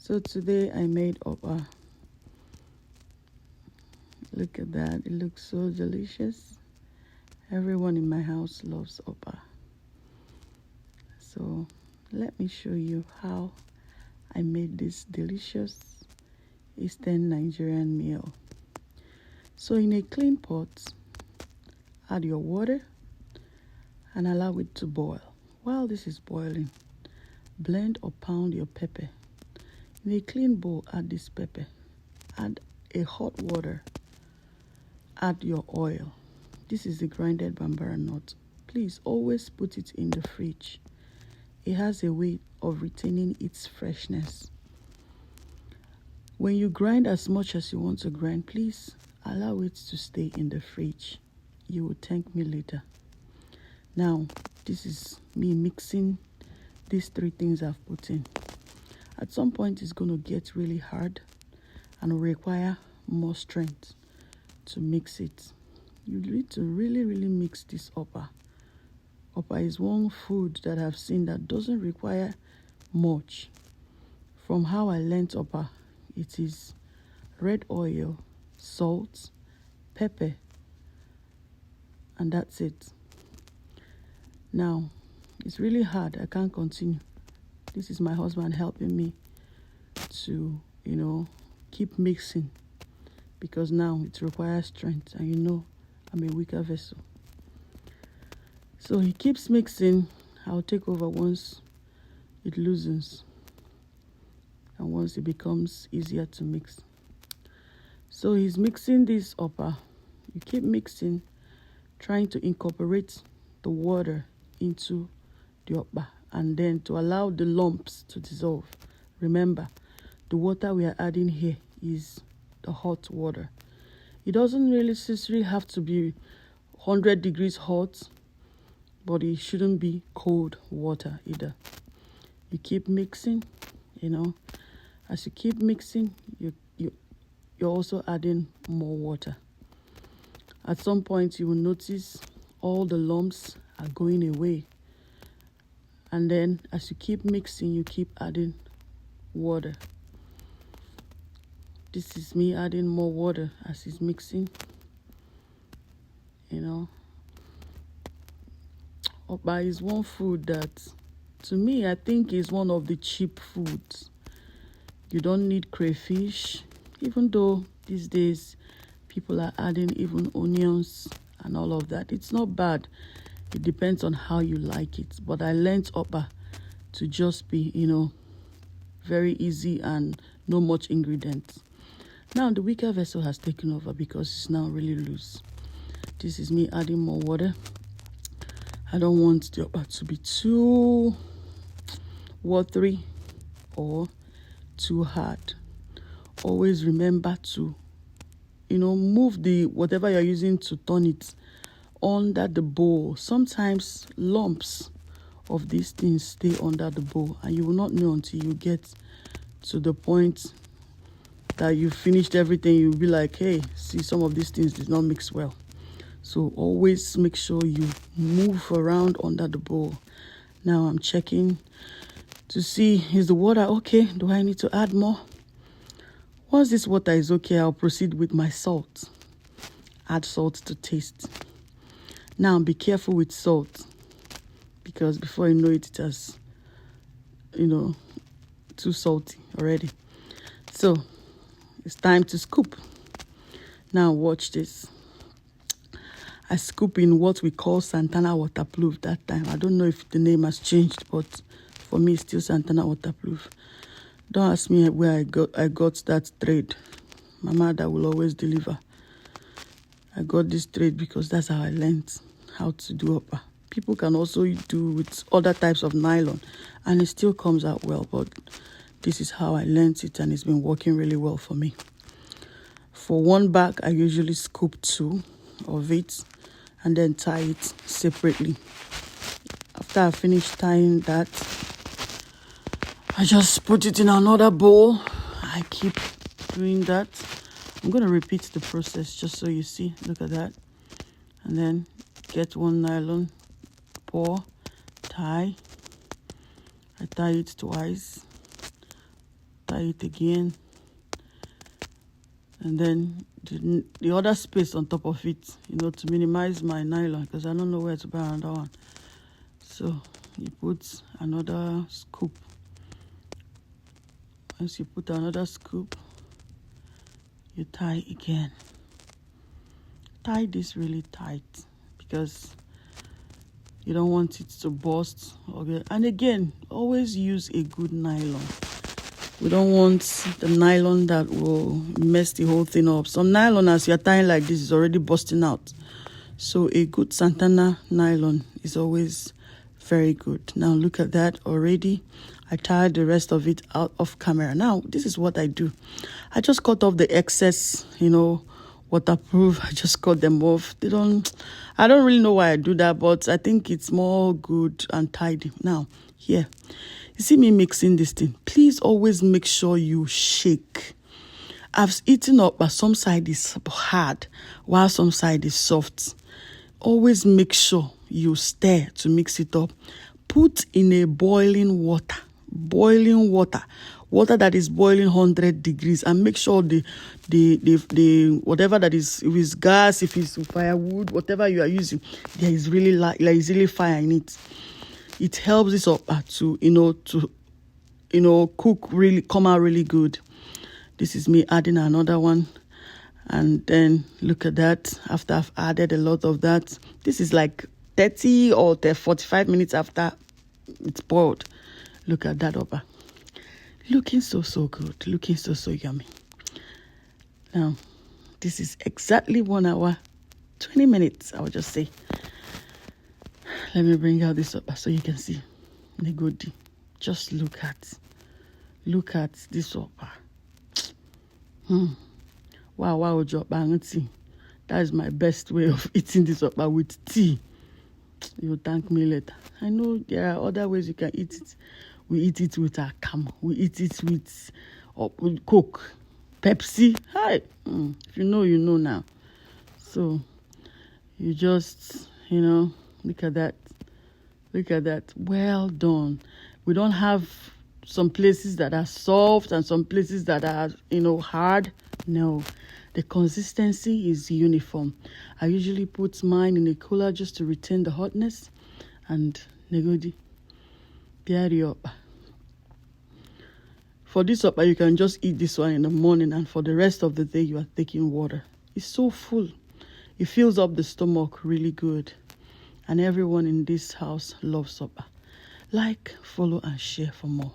So today I made okpa. Look at that, it looks so delicious. Everyone in my house loves okpa. So let me show you how I made this delicious Eastern Nigerian meal. So in a clean pot, add your water and allow it to boil. While this is boiling, blend or pound your pepper. In a clean bowl, add this pepper. Add a hot water. Add your oil. This is the grinded bambara nut. Please always put it in the fridge. It has a way of retaining its freshness. When you grind as much as you want to grind, please allow it to stay in the fridge. You will thank me later. Now, this is me mixing these three things I've put in. At some point, it's going to get really hard and require more strength to mix it. You need to really mix this okpa. Okpa is one food that I've seen that doesn't require much. From how I learned okpa, it is red oil, salt, pepper, and that's it. Now, it's really hard. I can't continue. This is my husband helping me to, keep mixing, because now it requires strength, and I'm a weaker vessel. So he keeps mixing. I'll take over once it loosens and once it becomes easier to mix. So he's mixing this okpa. You keep mixing, trying to incorporate the water into the okpa, and then to allow the lumps to dissolve. Remember, the water we are adding here is the hot water. It doesn't really necessarily have to be 100 degrees hot, but it shouldn't be cold water either. You keep mixing, As you keep mixing, you're also adding more water. At some point, you will notice all the lumps are going away. And then as you keep mixing, you keep adding water. This is me adding more water as it's mixing. Okpa is one food that, to me, I think is one of the cheap foods. You don't need crayfish, even though these days people are adding even onions and all of that. It's not bad. It depends on how you like it. But I learned okpa to just be, very easy and no much ingredients. Now the weaker vessel has taken over because it's now really loose. This is me adding more water. I don't want the okpa to be too watery or too hard. Always remember to, move the whatever you're using to turn it under the bowl. Sometimes lumps of these things stay under the bowl, and you will not know until you get to the point that you finished everything. You'll be like, hey, see, some of these things did not mix well. So always make sure you move around under the bowl. Now I'm checking to see, is the water okay? Do I need to add more? Once this water is okay, I'll proceed with my salt. Add salt to taste. Now be careful with salt, because before you know it, it has, too salty already. So it's time to scoop. Now watch this. I scoop in what we call Santana waterproof that time. I don't know if the name has changed, but for me it's still Santana waterproof. Don't ask me where I got that trade. My mother will always deliver. I got this trade because that's how I learned how to do okpa. People can also do with other types of nylon, and it still comes out well, but this is how I learned it, and it's been working really well for me. For one bag, I usually scoop 2 of it and then tie it separately. After I finish tying that, I just put it in another bowl. I keep doing that. I'm going to repeat the process just so you see. Look at that. And then get one nylon, pour, tie. I tie it twice. tie it again. And then the other space on top of it, to minimize my nylon, because I don't know where to buy another one. So you put another scoop. Once you put another scoop, you tie again. Tie this really tight because you don't want it to burst. Okay, and again, always use a good nylon. We don't want the nylon that will mess the whole thing up. Some nylon, as you're tying like this, is already busting out. So a good Santana nylon is always very good. Now look at that already. I tied the rest of it out of camera. Now, this is what I do. I just cut off the excess, waterproof. I just cut them off. I don't really know why I do that, but I think it's more good and tidy. Now, here. You see me mixing this thing. Please always make sure you shake. I've eaten up, but some side is hard, while some side is soft. Always make sure you stir to mix it up. Put in a boiling water that is boiling 100 degrees, and make sure the whatever that is, if it's gas, if it's firewood, whatever you are using, there is really fire in it. It helps this up to cook really, come out really good. This is me adding another one. And then look at that. After I've added a lot of that, this is like 30 or 45 minutes after it's boiled. Look at that upper. Looking so good. Looking so yummy. Now, this is exactly 1 hour, 20 minutes, I would just say. Let me bring out this upper so you can see. Negodi. Just look at this upper. Wow, tea. That is my best way of eating this upper, with tea. You'll thank me later. I know there are other ways you can eat it. We eat it with our camel. We eat it with Coke, Pepsi. Hi. If you know, you know now. So you just, look at that. Look at that. Well done. We don't have some places that are soft and some places that are, hard. No. The consistency is uniform. I usually put mine in a cooler just to retain the hotness. And negodi. Piari up. For this up, you can just eat this one in the morning, and for the rest of the day, you are taking water. It's so full. It fills up the stomach really good. And everyone in this house loves supper. Like, follow, and share for more.